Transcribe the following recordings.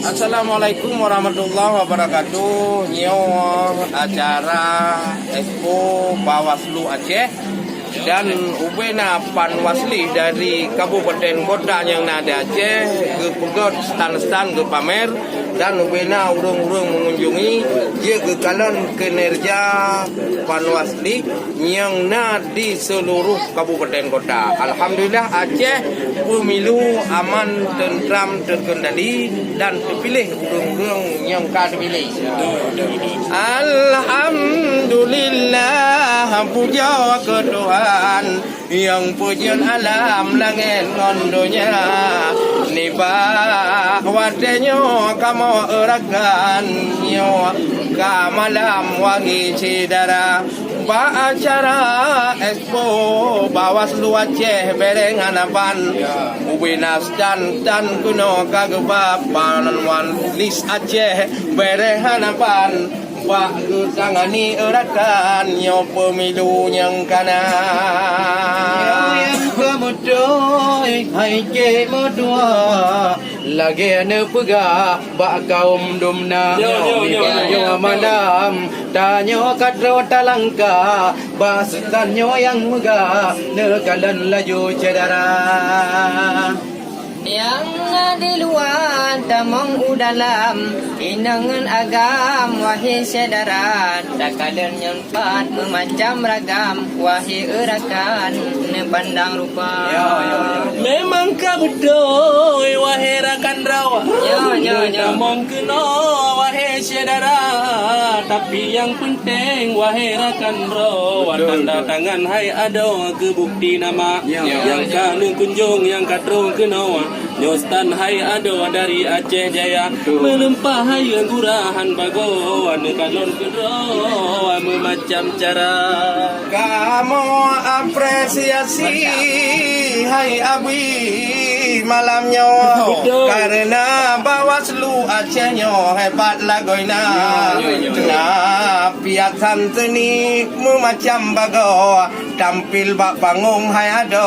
Assalamualaikum warahmatullahi wabarakatuh. Nyo acara Expo Bawaslu Aceh dan ubena Panwasli dari Kabupaten Kota yang ada Aceh ke pegot stan-stan ke pamer dan ubena urung-urung mengunjungi dia ke kalan kinerja Panwasli yang di seluruh kabupaten kota. Alhamdulillah Aceh pemilu aman, tentram, terkendali dan terpilih urung-urung yang terpilih. Alhamdulillah, puja ke Tuhan yang pujian alam langit ngondonya nibah wadenyo kamu erakan nyo kamalam wagi cidara ba acara Expo Bawaslu Aceh bereng hanapan ubinas dan kuno kagebapan wan lis Aceh bereng hanapan Pak Gusangani erakan nyo pemilu yang kanan yang kemudoy hai ke medua lagi ane pegah bak kaum dumna yo madam tanyo kadro talangka basitanyo yang megah nekalan laju cedera yang di luar tamang udalam inangan agam wahai saudara dakalan yang pat memacam ragam wahai erakan nepandang rupa memang kabudoy wahai rakan rawa tamang kena wahai saudara tapi yang penting wahai rakan rawa tanda tangan hai ada ke bukti nama yang kanu kunjung yang kadrong kena Nyostan hai ado dari Aceh Jaya melempah hai gurahan bagoan kalon kedua memacam cara kamu apresiasi hai abi malamnya karena Bawaslu Aceh nyo hebat lagoina pihak santeni memacam bago tampil bak panggung hai ado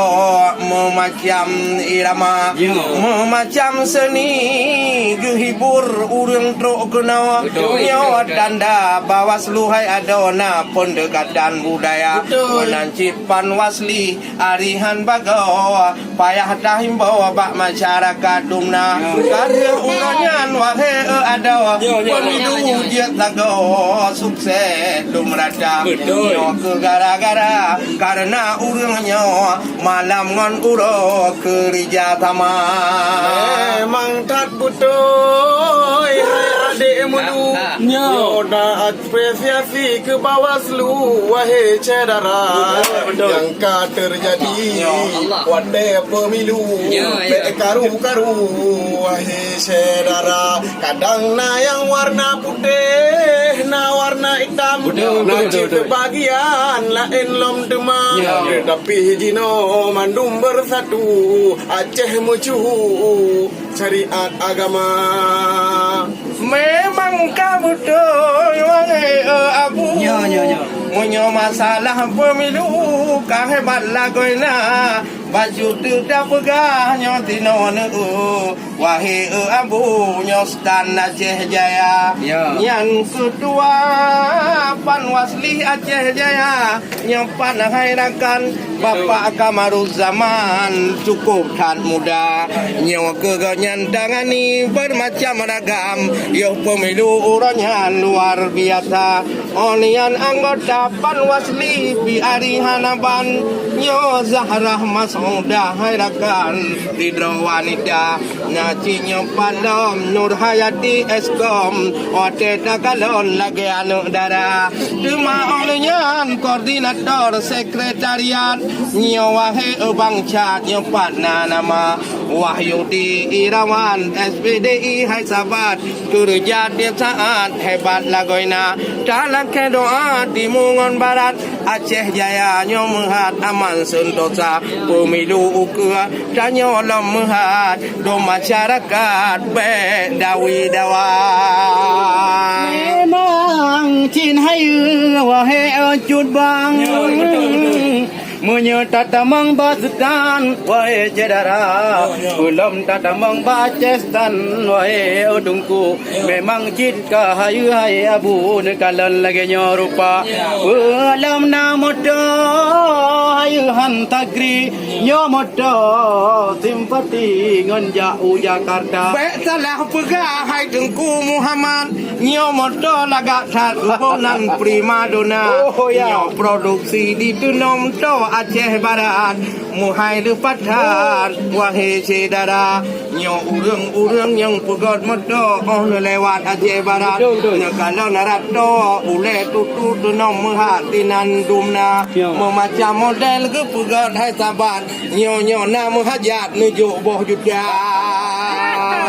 memacam irama memacam seni gehibur urang trok kenawa nyawa tanda Bawaslu hai adona pendekatan budaya menancip Panwasli arihan bagawa payah tahimbau bak masyarakat dumna karya uranyan wahai adawa pemilu jet lago sukses dumrada nyawa ke gara-gara karena urangnya malam ngon uro kerja tama memang tak butuh hai adik mudu nyo dah apresiasi ke Bawaslu wahai cedera yang ka terjadi wadai pemilu karu-karu wahai cedera kadang na yang warna putih na warna hitam najib bagian lain lom demam tapi jino mandum bersatu Aceh mucu syariat agama memang kamu doy wahai abu munyo masalah pemilu kahebat lagoina baju tidak pegah nyo tino wahai abu nyo stan Aceh Jaya yang kedua Panwasli Aceh Jaya nyo panahirakan Bapak Kamaruzzaman cukup tan muda nyo keganyan tangani bermacam ragam yo pemilu urannya luar biasa onian anggota Panwasli biari hanaban nyo Zahrah Mas'udah hairakan Ridho wanita nyacinyo pandom Nur Hayati Eskom ote takalon lagi anu dara cuma olehnya koordinator sekretariat nyo wahai bangsa nyo patna nama Wahyudi Irawan SPDI hai sahabat kerja tiap saat hebat lagoina dalam doa di Mungon Barat Aceh Jaya nyo menghat aman sentosa pemilu ukua dan nyo lom menghat do masyarakat bedawi dawai memang cin hai wahai cut bang Menyetatambang bastan wahai cedera, belum tatambang bacestan wahai udungku. Memang cinta hayu hai abu nekalan lagi nyorupa. Belum namodo hayu hantagri nyomodo simpati ngonja Jakarta. Baik salah pegah hai dengku Muhammad nyomodo lagak satu bonan prima dona. Nyo produksi di Tunom to Aceh Barat muhai lepatan wahai cedara nyo urang-urang yang pegot modo oh lewat Aceh Barat nya kalau narat to ule tutu Tunom hatinan dumna memacam model ke pegot hai sabat nyo na muhajat nuju boh juda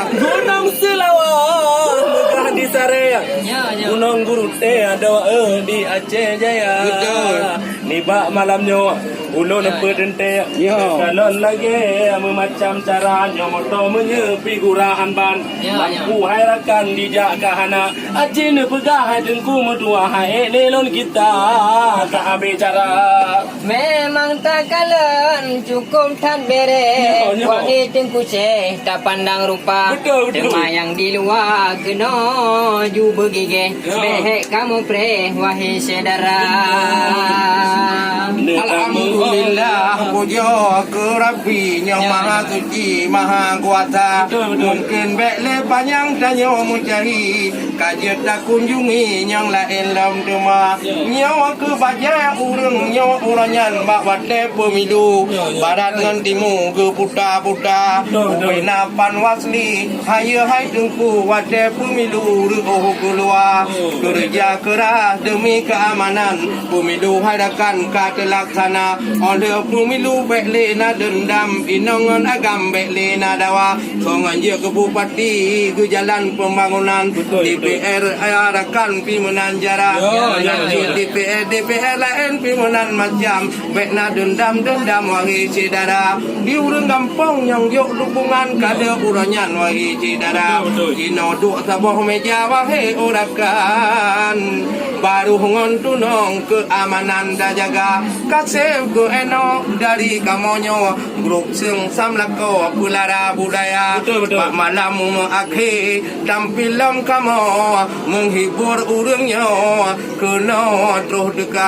Gunung Selawar megah di Sarea. Gunung Gurute ada di Aceh Jaya. Nibak malamnya ulun pedente. Kalau lagi memacam cara nyomoto menyepi guraan ban. Lampu hairakan dijak kahana. Aceh ne pegah dengku medua hai nelon kita tak habis cara. Memang tak kalan cukup tan bere. Wahai tengku ceh tak pandang rupa. Betul. Yang di luar kena ju begigeh. Behek kamu pre wahai saudara. Alhamdulillah puja ke Rabbi yang maha suci maha kuasa. Mungkin bekle panjang tanya mencari kajian tak kunjungi yang lain dalam rumah. Nyawa ke baja urang nyawa uranyan bak wate pemilu. Barat dengan timur ke puta-puta. Wena panwasli haya hai tengku wate pemilu oh keluar. Kerja keras demi keamanan pemilu hadakan kata laksana. Oleh pemilu bekle na dendam inongan agam bekle na dawa. Songan je ke bupati ke jalan pembangunan DPR arakan pimpinan jara. DPR lain pimpinan macam bekna dendam wahai cedara. Di urang kampung yang yuk dukungan kada uranyan wahai cedara. Ino duk sabah meja wahai orakan. Baru ngon tunong keamanan dah jaga. Kasih ke eno dari kamonyo grup sing samlako pulara budaya. Pak malam akhir tampilam kamu menghibur urangnya kena terus dekat.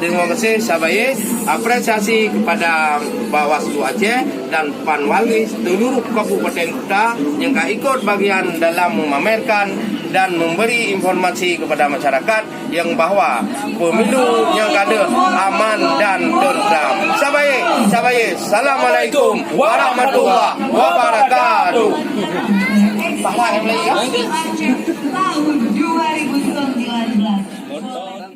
Terima kasih sahabat. Apresiasi kepada Bawaslu Aceh dan Panwali seluruh Kabupaten Kuta yang ikut bagian dalam memamerkan dan memberi informasi kepada masyarakat yang bahawa pemilu yang ada aman dan tentram. Sahabat, Assalamualaikum warahmatullahi wabarakatuh. Pahala yang lagi ya? Aceh tahun 2019.